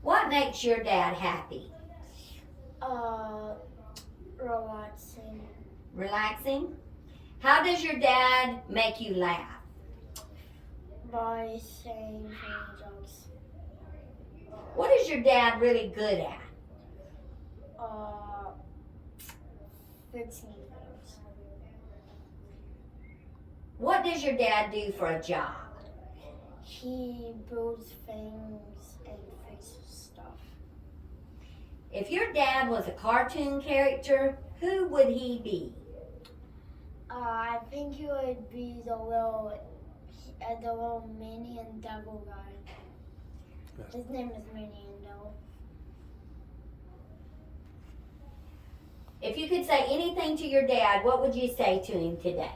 What makes your dad happy? Relaxing. Relaxing? How does your dad make you laugh? By saying funny jokes. What is your dad really good at? Fixing things. What does your dad do for a job? He builds things and fixes stuff. If your dad was a cartoon character, who would he be? I think he would be the little Minion Devil guy. His name is Minion Devil. If you could say anything to your dad, what would you say to him today?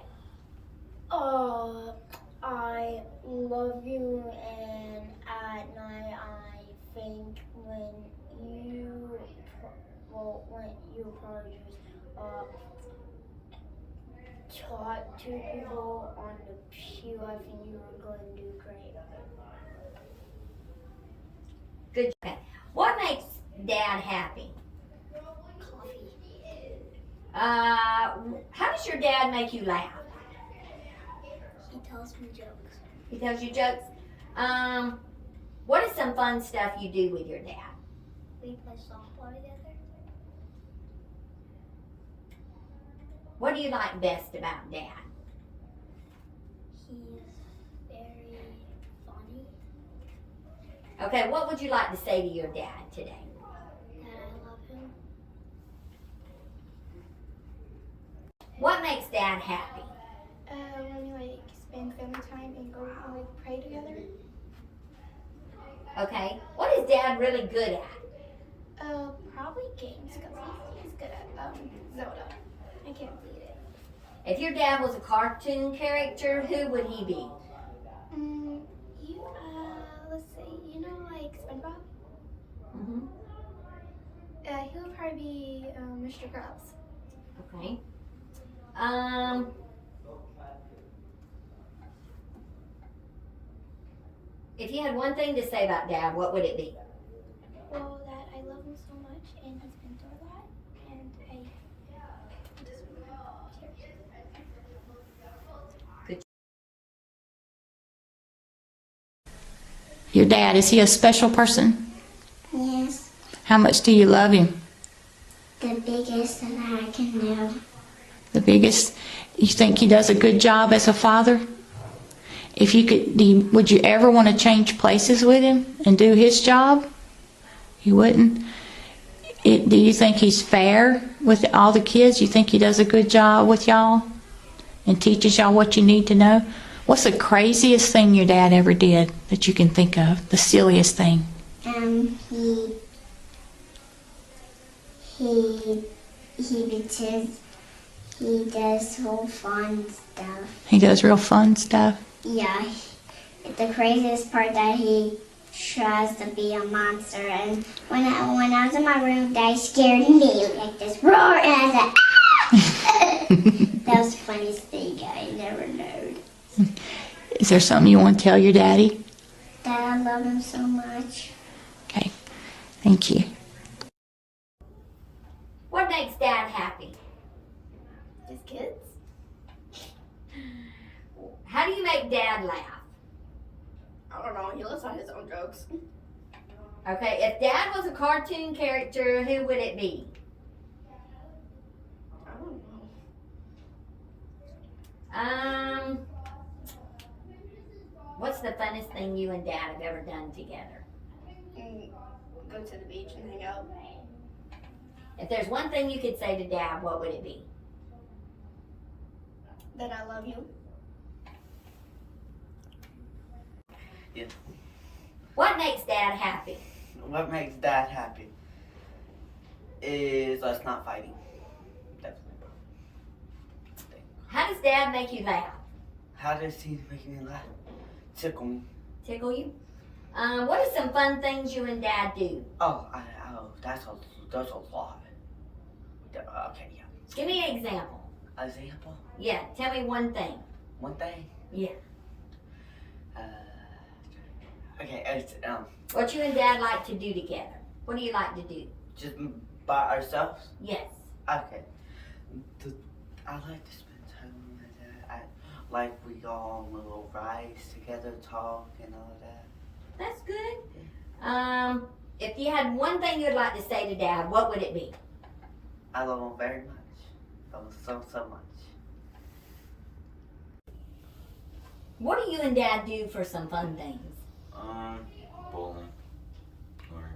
I love you, and at night I think when you probably just talk to people on the pew, I think you were going to do great. Good. Okay. What makes Dad happy? Coffee. How does your dad make you laugh? He tells me jokes. He tells you jokes. What is some fun stuff you do with your dad? We play softball together. What do you like best about Dad? He's very funny. Okay, what would you like to say to your dad today? That I love him. What makes Dad happy? When we spend family time and go and pray together. Okay, what is Dad really good at? Probably games, because he's good at Zelda. I can't beat it. If your dad was a cartoon character, who would he be? Let's see, like SpongeBob? Mm-hmm. He would probably be Mr. Krabs. Okay. If you had one thing to say about Dad, what would it be? Well, that I love him so much, and he's been through a lot, and I just Good. Your dad, is he a special person? Yes, How much do you love him? the biggest that I can do. The biggest? You think he does a good job as a father? If you could, would you ever want to change places with him and do his job? You wouldn't? Do you think he's fair with all the kids? You think he does a good job with y'all and teaches y'all what you need to know? What's the craziest thing your dad ever did that you can think of? The silliest thing? He does whole fun stuff. He does real fun stuff? Yeah, the craziest part that he tries to be a monster, and when I was in my room, Daddy scared me like this roar, and I said, ah! That was the funniest thing I never known. Is there something you want to tell your daddy? That I love him so much. Okay, thank you. What makes Dad happy? His kids? How do you make Dad laugh? I don't know. He lives on his own jokes. Okay, if Dad was a cartoon character, who would it be? I don't know. What's the funnest thing you and Dad have ever done together? Go to the beach and hang out. If there's one thing you could say to Dad, what would it be? That I love you. Yeah. What makes Dad happy? What makes Dad happy is us not fighting. Definitely. How does Dad make you laugh? How does he make me laugh? Tickle me. Tickle you? What are some fun things you and Dad do? That's a lot. Okay, yeah. Give me an example. Example? Yeah, tell me one thing. One thing? Yeah. Okay, it's, What you and Dad like to do together? What do you like to do? just by ourselves? Yes. Okay. I like to spend time with my dad. Like we go on little rides together, talk and all that. That's good. If you had one thing you'd like to say to Dad, what would it be? I love him very much. I love him so much. What do you and Dad do for some fun things? Bowling or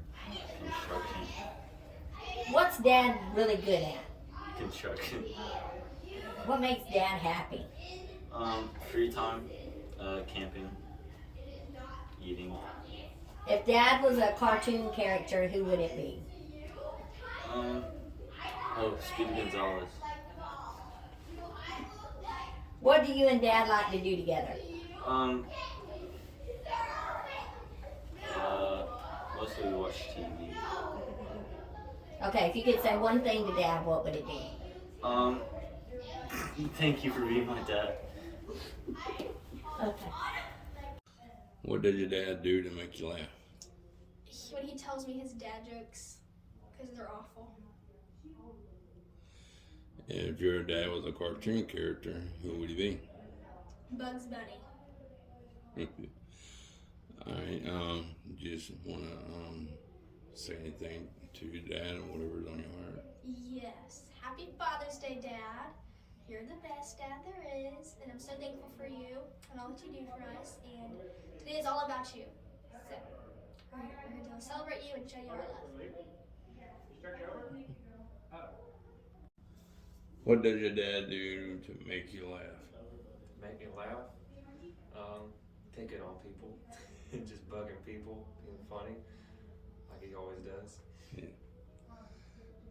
construction. What's Dad really good at? Construction. What makes Dad happy? Free time, camping, eating. If Dad was a cartoon character, who would it be? Speedy Gonzalez. What do you and Dad like to do together? Mostly we watch TV. Okay, if you could say one thing to Dad, what would it be? Thank you for being my dad. Okay. What does your dad do to make you laugh? When he tells me his dad jokes, because they're awful. And if your dad was a cartoon character, who would he be? Bugs Bunny. Alright, just wanna say anything to your dad or whatever's on your heart. Yes. Happy Father's Day, Dad. You're the best dad there is, and I'm so thankful for you and all that you do for us. And today is all about you. So we're going to celebrate you and show you our love. What does your dad do to make you laugh? Make me laugh, picking on people, just bugging people, being funny, like he always does.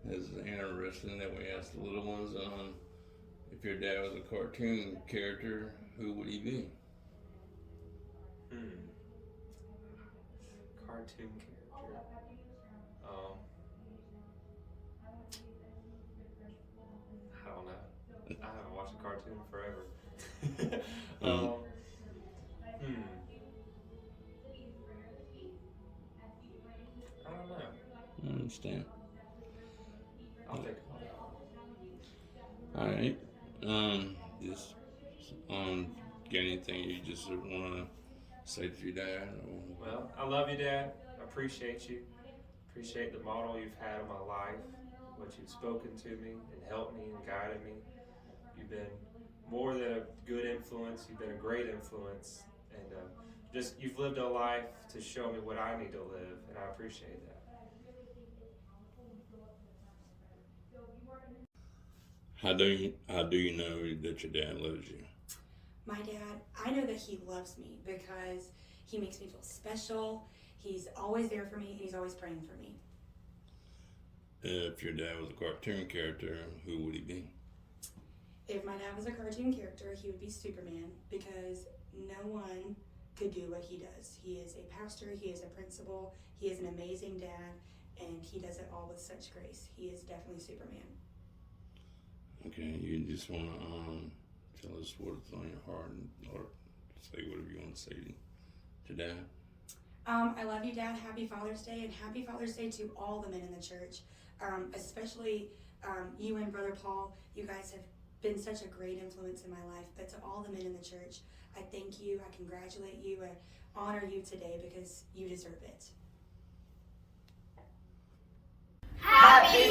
This is interesting that we asked the little ones if your dad was a cartoon character, who would he be? Cartoon character. I don't know. I haven't watched a cartoon in forever. I don't know. I understand. I'll think about it. Alright. Just get anything you just wanna say to your dad? Or... Well, I love you, Dad. I appreciate you. Appreciate the model you've had in my life, what you've spoken to me and helped me and guided me. You've been more than a good influence. You've been a great influence, and you've lived a life to show me what I need to live, and I appreciate that. How do you know that your dad loves you? My dad, I know that he loves me because he makes me feel special. He's always there for me, and he's always praying for me. If your dad was a cartoon character, who would he be? If my dad was a cartoon character, he would be Superman because no one could do what he does. He is a pastor, he is a principal, he is an amazing dad, and he does it all with such grace. He is definitely Superman. Okay, you just want to tell us what's on your heart or say whatever you want to say to Dad. I love you, Dad. Happy Father's Day, and happy Father's Day to all the men in the church, especially you and Brother Paul. You guys have been such a great influence in my life, but to all the men in the church, I thank you, I congratulate you, and honor you today because you deserve it. Happy